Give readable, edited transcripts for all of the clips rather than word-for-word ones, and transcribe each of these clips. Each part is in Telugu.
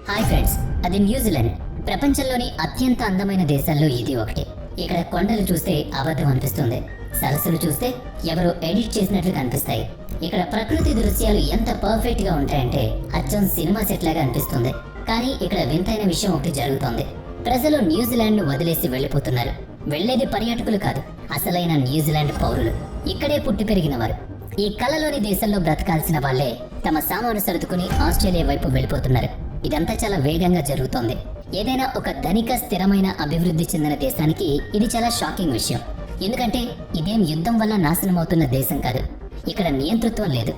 హాయ్ ఫ్రెండ్స్, అది న్యూజిలాండ్. ప్రపంచంలోని అత్యంత అందమైన దేశాల్లో ఇది ఒకటి. ఇక్కడ కొండలు చూస్తే అబద్ధం అనిపిస్తుంది, సరస్సులు చూస్తే ఎవరో ఎడిట్ చేసినట్లు కనిపిస్తాయి. ఇక్కడ ప్రకృతి దృశ్యాలు ఎంత పర్ఫెక్ట్ గా ఉంటాయంటే అచ్చం సినిమా సెట్ లాగా అనిపిస్తుంది. కానీ ఇక్కడ వింతైన విషయం ఒకటి జరుగుతోంది. ప్రజలు న్యూజిలాండ్ ను వదిలేసి వెళ్లిపోతున్నారు. వెళ్లేది పర్యాటకులు కాదు, అసలైన న్యూజిలాండ్ పౌరులు, ఇక్కడే పుట్టి పెరిగిన వారు. ఈ కలలోని దేశంలో బ్రతకాల్సిన వాళ్లే తమ సామాను సర్దుకుని ఆస్ట్రేలియా వైపు వెళ్లిపోతున్నారు. ఇదంతా చాలా వేగంగా జరుగుతోంది. ఏదైనా ఒక ధనిక స్థిరమైన అభివృద్ధి చెందిన దేశానికి ఇది చాలా షాకింగ్ విషయం. ఎందుకంటే ఇదేం యుద్ధం వల్ల నాశనం అవుతున్న దేశం కాదు. ఇక్కడ నియంతృత్వం లేదు.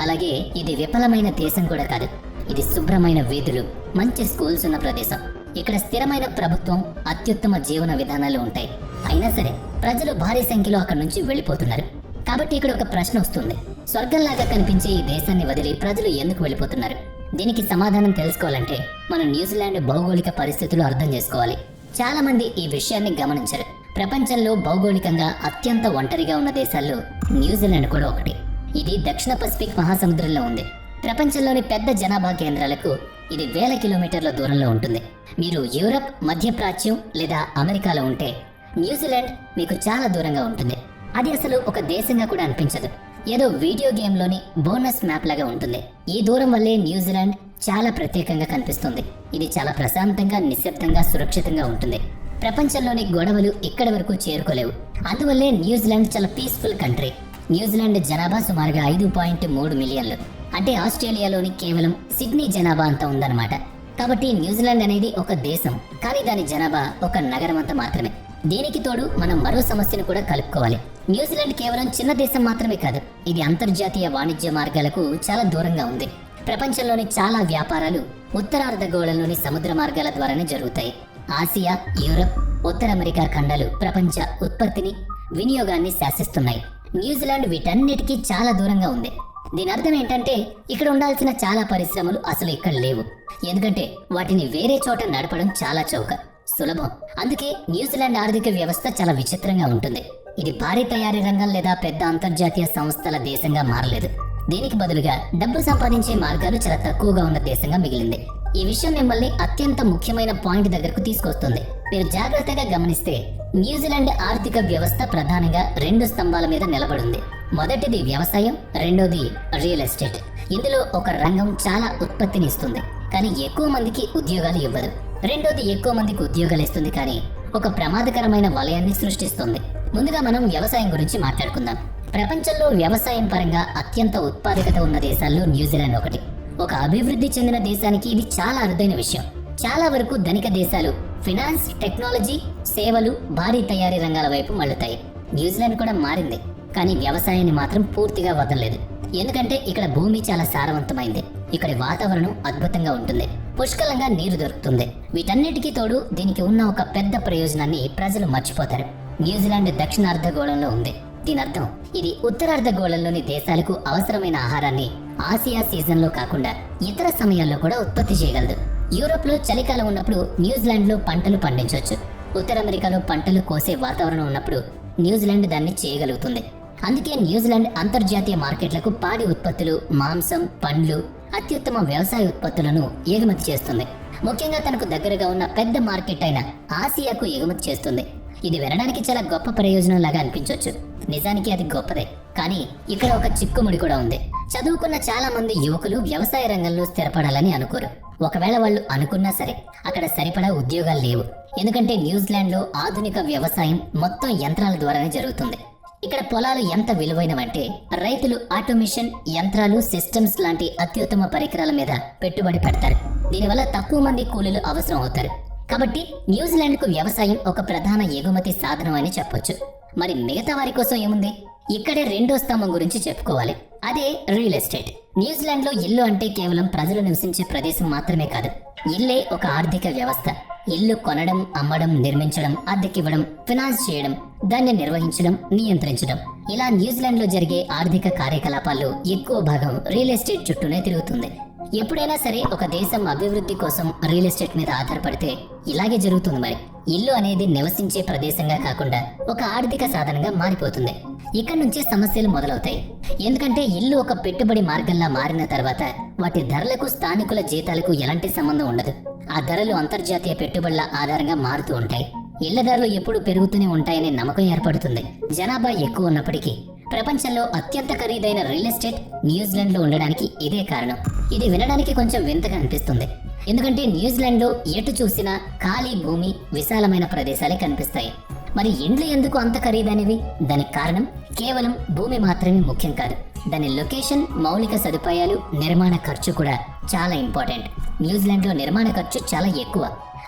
అలాగే ఇది విఫలమైన దేశం కూడా కాదు. ఇది శుభ్రమైన వీధులు, మంచి స్కూల్స్ ఉన్న ప్రదేశం. ఇక్కడ స్థిరమైన ప్రభుత్వం, అత్యుత్తమ జీవన విధానాలు ఉంటాయి. అయినా సరే ప్రజలు భారీ సంఖ్యలో అక్కడి నుంచి వెళ్లిపోతున్నారు. కాబట్టి ఇక్కడ ఒక ప్రశ్న వస్తుంది. స్వర్గంలాగా కనిపించే ఈ దేశాన్ని వదిలి ప్రజలు ఎందుకు వెళ్లిపోతున్నారు? దీనికి సమాధానం తెలుసుకోవాలంటే మనం న్యూజిలాండ్ భౌగోళిక పరిస్థితులు అర్థం చేసుకోవాలి. చాలా మంది ఈ విషయాన్ని గమనించరు. ప్రపంచంలో భౌగోళికంగా అత్యంత ఒంటరిగా ఉన్న దేశాల్లో న్యూజిలాండ్ కూడా ఒకటి. ఇది దక్షిణ పసిఫిక్ మహాసముద్రంలో ఉంది. ప్రపంచంలోని పెద్ద జనాభా కేంద్రాలకు ఇది వేల కిలోమీటర్ల దూరంలో ఉంటుంది. మీరు యూరప్, మధ్యప్రాచ్యం లేదా అమెరికాలో ఉంటే న్యూజిలాండ్ మీకు చాలా దూరంగా ఉంటుంది. అది అసలు ఒక దేశంగా కూడా అనిపించదు. ఏదో వీడియో గేమ్లోని బోనస్ మ్యాప్ లాగా ఉంటుంది. ఈ దూరం వల్లే న్యూజిలాండ్ చాలా ప్రత్యేకంగా కనిపిస్తుంది. ఇది చాలా ప్రశాంతంగా, నిశ్శబ్దంగా, సురక్షితంగా ఉంటుంది. ప్రపంచంలోని గొడవలు ఇక్కడి వరకు చేరుకోలేవు. అందువల్లే న్యూజిలాండ్ చాలా పీస్ఫుల్ కంట్రీ. న్యూజిలాండ్ జనాభా సుమారుగా 5.3 మిలియన్లు. అంటే ఆస్ట్రేలియాలోని కేవలం సిడ్నీ జనాభా అంత ఉందన్నమాట. కాబట్టి న్యూజిలాండ్ అనేది ఒక దేశం, కానీ దాని జనాభా ఒక నగరం అంత మాత్రమే. దీనికి తోడు మనం మరో సమస్యను కూడా కలుపుకోవాలి. న్యూజిలాండ్ కేవలం చిన్న దేశం మాత్రమే కాదు, ఇది అంతర్జాతీయ వాణిజ్య మార్గాలకు చాలా దూరంగా ఉంది. ప్రపంచంలోని చాలా వ్యాపారాలు ఉత్తరార్ధగోళంలోని సముద్ర మార్గాల ద్వారానే జరుగుతాయి. ఆసియా, యూరప్, ఉత్తర అమెరికా ఖండాలు ప్రపంచ ఉత్పత్తిని, వినియోగాన్ని శాసిస్తున్నాయి. న్యూజిలాండ్ వీటన్నిటికీ చాలా దూరంగా ఉంది. దీని అర్థం ఏంటంటే ఇక్కడ ఉండాల్సిన చాలా పరిశ్రమలు అసలు ఇక్కడ లేవు. ఎందుకంటే వాటిని వేరే చోట నడపడం చాలా చౌక, సులభం. అందుకే న్యూజిలాండ్ ఆర్థిక వ్యవస్థ చాలా విచిత్రంగా ఉంటుంది. ఇది భారీ తయారీ రంగం లేదా పెద్ద అంతర్జాతీయ సంస్థల దేశంగా మారలేదు. దీనికి బదులుగా డబ్బు సంపాదించే మార్గాలు చాలా తక్కువగా ఉన్న దేశంగా మిగిలింది. ఈ విషయం మిమ్మల్ని అత్యంత ముఖ్యమైన పాయింట్ దగ్గరకు తీసుకొస్తుంది. మీరు జాగ్రత్తగా గమనిస్తే న్యూజిలాండ్ ఆర్థిక వ్యవస్థ ప్రధానంగా 2 స్తంభాల మీద నిలబడింది. మొదటిది వ్యవసాయం, రెండోది రియల్ ఎస్టేట్. ఇందులో ఒక రంగం చాలా ఉత్పత్తిని ఇస్తుంది, కానీ ఎక్కువ మందికి ఉద్యోగాలు ఇవ్వదు. రెండోది ఎక్కువ మందికి ఉద్యోగాలు ఇస్తుంది, కానీ ఒక ప్రమాదకరమైన వలయాన్ని సృష్టిస్తుంది. ముందుగా మనం వ్యవసాయం గురించి మాట్లాడుకుందాం. ప్రపంచంలో వ్యవసాయం పరంగా అత్యంత ఉత్పాదకత ఉన్న దేశాల్లో న్యూజిలాండ్ ఒకటి. ఒక అభివృద్ధి చెందిన దేశానికి ఇది చాలా అరుదైన విషయం. చాలా వరకు ధనిక దేశాలు ఫినాన్స్, టెక్నాలజీ, సేవలు, భారీ తయారీ రంగాల వైపు మళ్ళుతాయి. న్యూజిలాండ్ కూడా మారింది, కానీ వ్యవసాయాన్ని మాత్రం పూర్తిగా వదలలేదు. ఎందుకంటే ఇక్కడ భూమి చాలా సారవంతమైంది. ఇక్కడి వాతావరణం అద్భుతంగా ఉంటుంది, పుష్కలంగా నీరు దొరుకుతుంది. వీటన్నిటికీ తోడు దీనికి ఉన్న ఒక పెద్ద ప్రయోజనాన్ని ప్రజలు మర్చిపోతారు. న్యూజిలాండ్ దక్షిణార్ధగోళంలో ఉంది. దీని అర్థం ఇది ఉత్తరార్ధగోళంలోని దేశాలకు అవసరమైన ఆహారాన్ని ఆసియా సీజన్లో కాకుండా ఇతర సమయాల్లో కూడా ఉత్పత్తి చేయగలదు. యూరోప్ లో చలికాలం ఉన్నప్పుడు న్యూజిలాండ్ లో పంటలు పండించవచ్చు. ఉత్తర అమెరికాలో పంటలు కోసే వాతావరణం ఉన్నప్పుడు న్యూజిలాండ్ దాన్ని చేయగలుగుతుంది. అందుకే న్యూజిలాండ్ అంతర్జాతీయ మార్కెట్లకు పాడి ఉత్పత్తులు, మాంసం, పండ్లు, అత్యుత్తమ వ్యవసాయ ఉత్పత్తులను ఎగుమతి చేస్తుంది. ముఖ్యంగా తనకు దగ్గరగా ఉన్న పెద్ద మార్కెట్ అయిన ఆసియాకు ఎగుమతి చేస్తుంది. ఇది వినడానికి చాలా గొప్ప ప్రయోజనం లాగా అనిపించవచ్చు. నిజానికి అది గొప్పదే, కానీ ఇక్కడ ఒక చిక్కుముడి కూడా ఉంది. చదువుకున్న చాలా మంది యువకులు వ్యవసాయ రంగంలో స్థిరపడాలని అనుకోరు. ఒకవేళ వాళ్ళు అనుకున్నా సరే అక్కడ సరిపడా ఉద్యోగాలు లేవు. ఎందుకంటే న్యూజిలాండ్ లో ఆధునిక వ్యవసాయం మొత్తం యంత్రాల ద్వారానే జరుగుతుంది. ఇక్కడ పొలాలు ఎంత విలువైనవంటే రైతులు ఆటోమేషన్, యంత్రాలు, సిస్టమ్స్ లాంటి అత్యుత్తమ పరికరాల మీద పెట్టుబడి పెడతారు. దీనివల్ల తక్కువ మంది కూలీలు అవసరం అవుతారు. కాబట్టి న్యూజిలాండ్ కు వ్యవసాయం ఒక ప్రధాన ఎగుమతి సాధనం అని చెప్పొచ్చు. మరి మిగతా వారి కోసం ఏముంది? ఇక్కడే రెండో స్తంభం గురించి చెప్పుకోవాలి. అదే రియల్ ఎస్టేట్. న్యూజిలాండ్ లో ఇల్లు అంటే కేవలం ప్రజలు నివసించే ప్రదేశం మాత్రమే కాదు. ఇల్లే ఒక ఆర్థిక వ్యవస్థ. ఇల్లు కొనడం, అమ్మడం, నిర్మించడం, అద్దెకివ్వడం, ఫినాన్స్ చేయడం, దాన్ని నిర్వహించడం, నియంత్రించడం, ఇలా న్యూజిలాండ్ లో జరిగే ఆర్థిక కార్యకలాపాల్లో ఎక్కువ భాగం రియల్ ఎస్టేట్ చుట్టూనే తిరుగుతుంది. ఎప్పుడైనా సరే ఒక దేశం అభివృద్ధి కోసం రియల్ ఎస్టేట్ మీద ఆధారపడితే ఇలాగే జరుగుతుంది. మరి ఇల్లు అనేది నివసించే ప్రదేశంగా కాకుండా ఒక ఆర్థిక సాధనంగా మారిపోతుంది. ఇక్కడ నుంచే సమస్యలు మొదలవుతాయి. ఎందుకంటే ఇల్లు ఒక పెట్టుబడి మార్గంలా మారిన తర్వాత వాటి ధరలకు స్థానికుల జీతాలకు ఎలాంటి సంబంధం ఉండదు. ఆ ధరలు అంతర్జాతీయ పెట్టుబడుల ఆధారంగా మారుతూ ఉంటాయి. ఇళ్ల ధరలు ఎప్పుడు పెరుగుతూనే ఉంటాయనే నమ్మకం ఏర్పడుతుంది. జనాభా ఎక్కువ ఉన్నప్పటికీ ప్రపంచంలో అత్యంత ఖరీదైన రియల్ ఎస్టేట్ న్యూజిలాండ్ లో ఉండడానికి ఇదే కారణం. ఇది వినడానికి కొంచెం వింతగా అనిపిస్తుంది, ఎందుకంటే న్యూజిలాండ్ లో ఎటు చూసినా ఖాళీ భూమి, విశాలమైన ప్రదేశాలే కనిపిస్తాయి. మరి ఇండ్లు ఎందుకు అంత ఖరీదైనవి? దానికి కారణం కేవలం భూమి మాత్రమే ముఖ్యం కాదు. దాని లొకేషన్, మౌలిక సదుపాయాలు, నిర్మాణ ఖర్చు కూడా చాలా ఇంపార్టెంట్. న్యూజిలాండ్ లో నిర్మాణ ఖర్చు చాలా ఎక్కువ.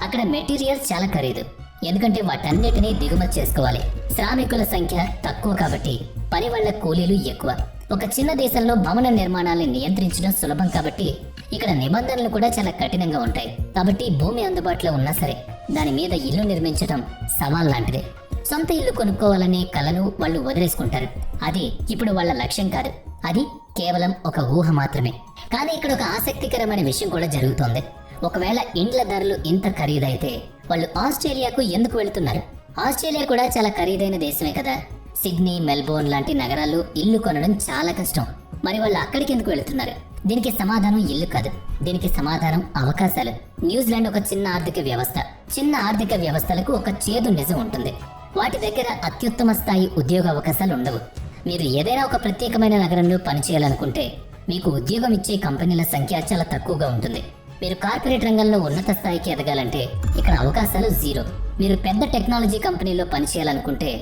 అక్కడ మెటీరియల్స్ చాలా ఖరీదు, ఎందుకంటే వాటన్నిటినీ దిగుమతి చేసుకోవాలి. శ్రామికుల సంఖ్య తక్కువ కాబట్టి పని వాళ్ళ కూలీలు ఎక్కువ. ఒక చిన్న దేశంలో భవన నిర్మాణాలను నియంత్రించడం సులభం కాబట్టి ఇక్కడ నిబంధనలు కూడా చాలా కఠినంగా ఉంటాయి. కాబట్టి భూమి అందుబాటులో ఉన్నా సరే దాని మీద ఇల్లు నిర్మించడం సవాల్ లాంటిదే. సొంత ఇల్లు కొనుక్కోవాలనే కలను వాళ్ళు వదిలేసుకుంటారు. అది ఇప్పుడు వాళ్ళ లక్ష్యం కాదు, అది కేవలం ఒక ఊహ మాత్రమే. కానీ ఇక్కడ ఒక ఆసక్తికరమైన విషయం కూడా జరుగుతోంది. ఒకవేళ ఇండ్ల ధరలు ఇంత ఖరీదైతే వాళ్ళు ఆస్ట్రేలియాకు ఎందుకు వెళుతున్నారు? ఆస్ట్రేలియా కూడా చాలా ఖరీదైన దేశమే కదా. సిడ్నీ, మెల్బోర్న్ లాంటి నగరాల్లో ఇల్లు కొనడం చాలా కష్టం. మరి వాళ్ళు అక్కడికి ఎందుకు వెళుతున్నారు? దీనికి సమాధానం ఇల్లు కాదు, దీనికి సమాధానం అవకాశాలు. న్యూజిలాండ్ ఒక చిన్న ఆర్థిక వ్యవస్థ. చిన్న ఆర్థిక వ్యవస్థలకు ఒక చేదు నిజం ఉంటుంది. వాటి దగ్గర అత్యుత్తమ స్థాయి ఉద్యోగ అవకాశాలు ఉండవు. మీరు ఏదైనా ఒక ప్రత్యేకమైన నగరంలో పనిచేయాలనుకుంటే మీకు ఉద్యోగం ఇచ్చే కంపెనీల సంఖ్య చాలా తక్కువగా ఉంటుంది. మీరు కార్పొరేట్ రంగంలో ఉన్నత స్థాయికి ఎదగాలంటే ఇక్కడ అవకాశాలు జీరో. మీరు పెద్ద టెక్నాలజీ కంపెనీలో పనిచేయాలనుకుంటే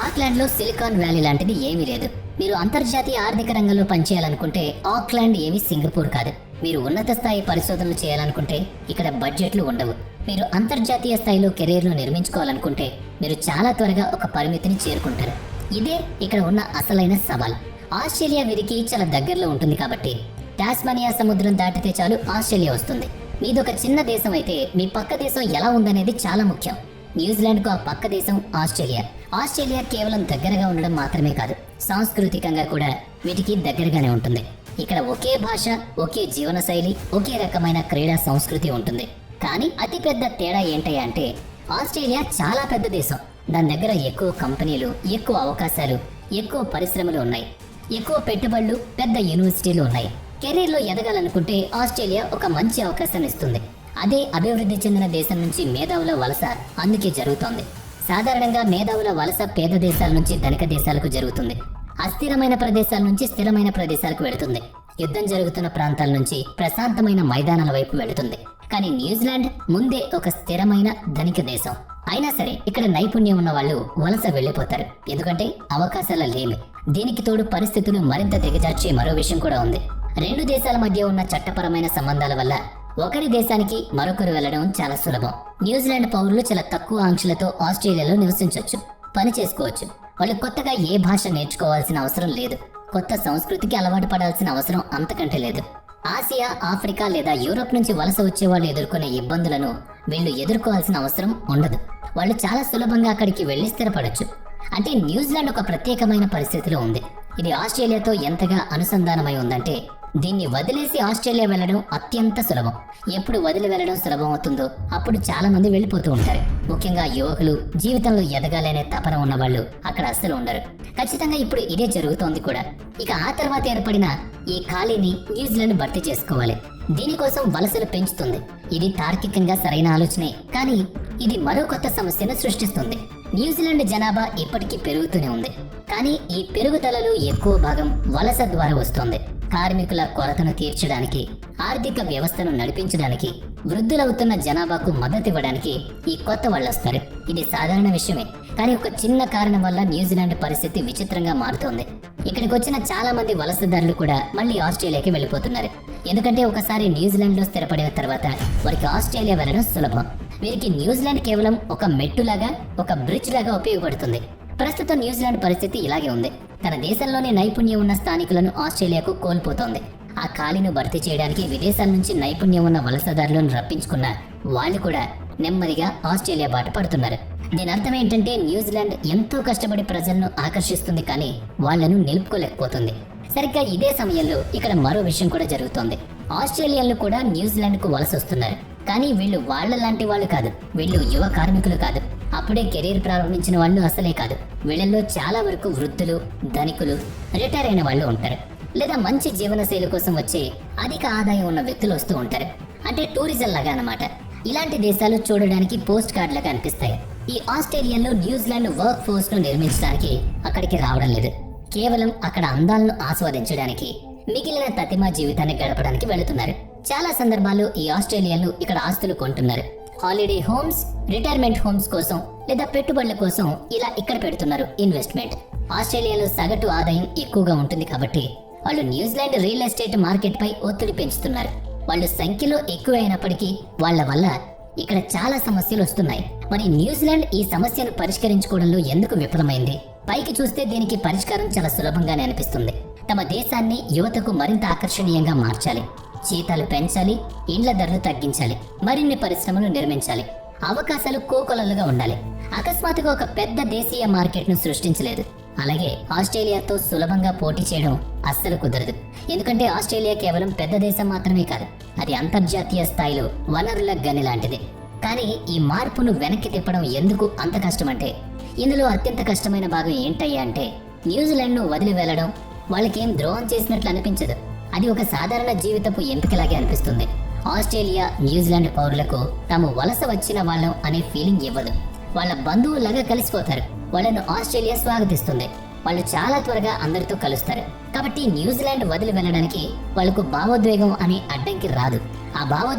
ఆక్లాండ్ లో సిలికాన్ వ్యాలీ లాంటిది ఏమీ లేదు. మీరు అంతర్జాతీయ ఆర్థిక రంగంలో పనిచేయాలనుకుంటే ఆక్లాండ్ ఏమీ సింగపూర్ కాదు. మీరు ఉన్నత స్థాయి పరిశోధనలు చేయాలనుకుంటే ఇక్కడ బడ్జెట్లు ఉండవు. మీరు అంతర్జాతీయ స్థాయిలో కెరీర్ను నిర్మించుకోవాలనుకుంటే మీరు చాలా త్వరగా ఒక పరిమితిని చేరుకుంటారు. ఇదే ఇక్కడ ఉన్న అసలైన సవాల్. ఆస్ట్రేలియా వీరికి చాలా దగ్గరలో ఉంటుంది కాబట్టి టాస్మానియా సముద్రం దాటితే చాలు ఆస్ట్రేలియా వస్తుంది. మీదొక చిన్న దేశం అయితే మీ పక్క దేశం ఎలా ఉందనేది చాలా ముఖ్యం. న్యూజిలాండ్కు ఆ పక్క దేశం ఆస్ట్రేలియా. ఆస్ట్రేలియా కేవలం దగ్గరగా ఉండడం మాత్రమే కాదు, సాంస్కృతికంగా కూడా వీటికి దగ్గరగానే ఉంటుంది. ఇక్కడ ఒకే భాష, ఒకే జీవన శైలి, ఒకే రకమైన క్రీడా సంస్కృతి ఉంటుంది. కానీ అతిపెద్ద తేడా ఏంటంటే ఆస్ట్రేలియా చాలా పెద్ద దేశం. దాని దగ్గర ఎక్కువ కంపెనీలు, ఎక్కువ అవకాశాలు, ఎక్కువ పరిశ్రమలు ఉన్నాయి. ఎక్కువ పెట్టుబడులు, పెద్ద యూనివర్సిటీలు ఉన్నాయి. కెరీర్లో ఎదగాలనుకుంటే ఆస్ట్రేలియా ఒక మంచి అవకాశాన్ని ఇస్తుంది. అదే అభివృద్ధి చెందిన దేశం నుంచి మేధావుల వలస అందుకే జరుగుతోంది. సాధారణంగా మేధావుల వలస పేద దేశాల నుంచి ధనిక దేశాలకు జరుగుతుంది. అస్థిరమైన ప్రదేశాల నుంచి స్థిరమైన ప్రదేశాలకు వెళుతుంది. యుద్ధం జరుగుతున్న ప్రాంతాల నుంచి ప్రశాంతమైన మైదానాల వైపు వెళుతుంది. కానీ న్యూజిలాండ్ ముందే ఒక స్థిరమైన ధనిక దేశం. అయినా సరే ఇక్కడ నైపుణ్యం ఉన్న వాళ్ళు వలస వెళ్లిపోతారు, ఎందుకంటే అవకాశాలు లేమి. దీనికి తోడు పరిస్థితులు మరింత దిగజార్చే మరో విషయం కూడా ఉంది. రెండు దేశాల మధ్య ఉన్న చట్టపరమైన సంబంధాల వల్ల ఒకరి దేశానికి మరొకరు వెళ్లడం చాలా సులభం. న్యూజిలాండ్ పౌరులు చాలా తక్కువ ఆంక్షలతో ఆస్ట్రేలియాలో నివసించవచ్చు, పని చేసుకోవచ్చు. వాళ్ళు కొత్తగా ఏ భాష నేర్చుకోవాల్సిన అవసరం లేదు. కొత్త సంస్కృతికి అలవాటు పడాల్సిన అవసరం అంతకంటే లేదు. ఆసియా, ఆఫ్రికా లేదా యూరోప్ నుంచి వలస వచ్చే వాళ్ళు ఎదుర్కొనే ఇబ్బందులను వీళ్ళు ఎదుర్కోవాల్సిన అవసరం ఉండదు. వాళ్ళు చాలా సులభంగా అక్కడికి వెళ్లి స్థిరపడొచ్చు. అంటే న్యూజిలాండ్ ఒక ప్రత్యేకమైన పరిస్థితిలో ఉంది. ఇది ఆస్ట్రేలియాతో ఎంతగా అనుసంధానమై ఉందంటే దీన్ని వదిలేసి ఆస్ట్రేలియా వెళ్లడం అత్యంత సులభం. ఎప్పుడు వదిలి వెళ్లడం సులభం అవుతుందో అప్పుడు చాలా మంది వెళ్ళిపోతూ ఉంటారు. ముఖ్యంగా యువకులు, జీవితంలో ఎదగాలనే తపన ఉన్న వాళ్ళు అక్కడ అస్సలు ఉండరు. ఖచ్చితంగా ఇప్పుడు ఇదే జరుగుతోంది కూడా. ఇక ఆ తర్వాత ఏర్పడిన ఈ ఖాళీని న్యూజిలాండ్ భర్తీ చేసుకోవాలి. దీనికోసం వలసలు పెంచుతుంది. ఇది తార్కికంగా సరైన ఆలోచనే, కానీ ఇది మరో కొత్త సమస్యను సృష్టిస్తుంది. న్యూజిలాండ్ జనాభా ఇప్పటికీ పెరుగుతూనే ఉంది, కానీ ఈ పెరుగుదలలో ఎక్కువ భాగం వలస ద్వారా వస్తోంది. కార్మికుల కొరతను తీర్చడానికి, ఆర్థిక వ్యవస్థను నడిపించడానికి, వృద్ధులవుతున్న జనాభాకు మద్దతు ఇవ్వడానికి ఈ కొత్త వాళ్ళు వస్తారు. ఇది సాధారణ విషయమే, కానీ ఒక చిన్న కారణం వల్ల న్యూజిలాండ్ పరిస్థితి విచిత్రంగా మారుతోంది. ఇక్కడికి వచ్చిన చాలా మంది వలసదారులు కూడా మళ్ళీ ఆస్ట్రేలియాకి వెళ్ళిపోతున్నారు. ఎందుకంటే ఒకసారి న్యూజిలాండ్ లో స్థిరపడిన తర్వాత వారికి ఆస్ట్రేలియా వెళ్ళడం సులభం. వీరికి న్యూజిలాండ్ కేవలం ఒక మెట్టులాగా, ఒక బ్రిడ్జ్ లాగా ఉపయోగపడుతుంది. ప్రస్తుతం న్యూజిలాండ్ పరిస్థితి ఇలాగే ఉంది. తన దేశంలోనే నైపుణ్యం ఉన్న స్థానికులను ఆస్ట్రేలియాకు కోల్పోతోంది. ఆ ఖాళీని భర్తీ చేయడానికి విదేశాల నుంచి నైపుణ్యం ఉన్న వలసదారులను రప్పించుకున్న వాళ్ళు కూడా నెమ్మదిగా ఆస్ట్రేలియా బాట పడుతున్నారు. దీని అర్థం ఏంటంటే న్యూజిలాండ్ ఎంతో కష్టపడి ప్రజలను ఆకర్షిస్తుంది, కానీ వాళ్లను నిలుపుకోలేకపోతుంది. సరిగ్గా ఇదే సమయంలో ఇక్కడ మరో విషయం కూడా జరుగుతోంది. ఆస్ట్రేలియన్లు కూడా న్యూజిలాండ్ కు వలస వస్తున్నారు. కానీ వీళ్ళు వాళ్ళ లాంటి వాళ్ళు కాదు, వీళ్ళు యువ కార్మికులు కాదు. అప్పుడే కెరీర్ ప్రారంభించిన వాళ్ళు అసలే కాదు, వీళ్ళల్లో చాలా వరకు వృద్ధులు, ధనికులు, రిటైర్ అయిన వాళ్ళు ఉంటారు, లేదా మంచి జీవనశైలి కోసం వచ్చే అధిక ఆదాయం ఉన్న వ్యక్తులు వస్తూ ఉంటారు. అంటే టూరిజం లాగా అన్నమాట. ఇలాంటి దేశాలు చూడడానికి పోస్ట్ కార్డులుగా అనిపిస్తాయి. ఈ ఆస్ట్రేలియాలో న్యూజిలాండ్ వర్క్ ఫోర్స్ ను నిర్మించడానికి అక్కడికి రావడం లేదు, కేవలం అక్కడ అందాలను ఆస్వాదించడానికి, మిగిలిన తతిమా జీవితాన్ని గడపడానికి వెళుతున్నారు. చాలా సందర్భాల్లో ఈ ఆస్ట్రేలియన్లు ఇక్కడ ఆస్తులు కొంటున్నారు. హాలిడే హోమ్స్, రిటైర్మెంట్ హోమ్స్ కోసం లేదా పెట్టుబడుల కోసం ఇలా ఇక్కడ పెడుతున్నారు ఇన్వెస్ట్మెంట్. ఆస్ట్రేలియాలో సగటు ఆదాయం ఎక్కువగా ఉంటుంది కాబట్టి వాళ్ళు న్యూజిలాండ్ రియల్ ఎస్టేట్ మార్కెట్ పై ఒత్తిడి పెంచుతున్నారు. వాళ్ళు సంఖ్యలో ఎక్కువ అయినప్పటికీ వాళ్ళ వల్ల ఇక్కడ చాలా సమస్యలు వస్తున్నాయి. మరి న్యూజిలాండ్ ఈ సమస్యను పరిష్కరించుకోవడంలో ఎందుకు విఫలమైంది? పైకి చూస్తే దీనికి పరిష్కారం చాలా సులభంగానే అనిపిస్తుంది. తమ దేశాన్ని యువతకు మరింత ఆకర్షణీయంగా మార్చాలి, జీతాలు పెంచాలి, ఇండ్ల ధరలు తగ్గించాలి, మరిన్ని పరిశ్రమలు నిర్మించాలి, అవకాశాలు కోకొలలుగా ఉండాలి. అకస్మాత్తుగా ఒక పెద్ద దేశీయ మార్కెట్ను సృష్టించలేదు. అలాగే ఆస్ట్రేలియాతో సులభంగా పోటీ చేయడం అస్సలు కుదరదు. ఎందుకంటే ఆస్ట్రేలియా కేవలం పెద్ద దేశం మాత్రమే కాదు, అది అంతర్జాతీయ స్థాయిలో వనరుల గని లాంటిది. కానీ ఈ మార్పును వెనక్కి తిప్పడం ఎందుకు అంత కష్టమంటే, ఇందులో అత్యంత కష్టమైన భాగం ఏంటయ్యా అంటే, న్యూజిలాండ్ను వదిలి వెళ్లడం వాళ్ళకేం ద్రోహం చేసినట్లు అనిపించదు. అది ఒక సాధారణ జీవితపు ఎంపికలాగే అనిపిస్తుంది. ఆస్ట్రేలియా న్యూజిలాండ్ పౌరులకు తాము వలస వచ్చిన వాళ్ళం అనే ఫీలింగ్ ఇవ్వదు. వాళ్ళ బంధువులాగా కలిసిపోతారు. వాళ్ళను ఆస్ట్రేలియా స్వాగతిస్తుంది. వాళ్ళు చాలా త్వరగా అందరితో కలుస్తారు. కాబట్టి న్యూజిలాండ్ వదిలి వెళ్ళడానికి వాళ్ళకు భావోద్వేగం అనే అడ్డంకి రాదు. ఆ భావోద్వేగం